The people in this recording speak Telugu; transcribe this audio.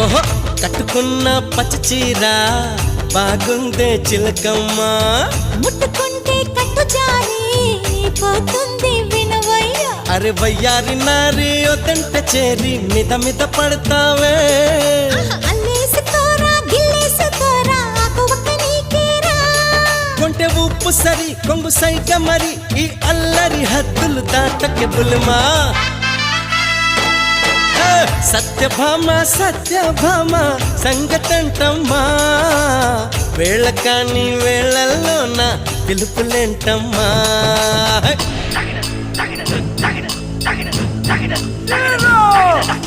ఓహో కట్టుకున్న పచ్చ చీర బాగుందే చిలకమ్మ, ముట్టుకుంటే కట్టు జారి పోతుంది వినవయ్య. అరే వయ్యారి నారి ఒదంట చేరి మిద మిద పడతావే, అల్లేసుకోరా గిల్లేసుకోరా ఆకువక్క నీకేరా. కొంటె ఉప్పు సరి కొంగు సైక మరి ఈ అల్లరి హద్దులు దాటకే బుల్మా. సత్యభామ సత్యభామ సంగతంటమ్మా, వేళ కాని వేళల్లోన పిలుపులేంటమ్మా. Take it.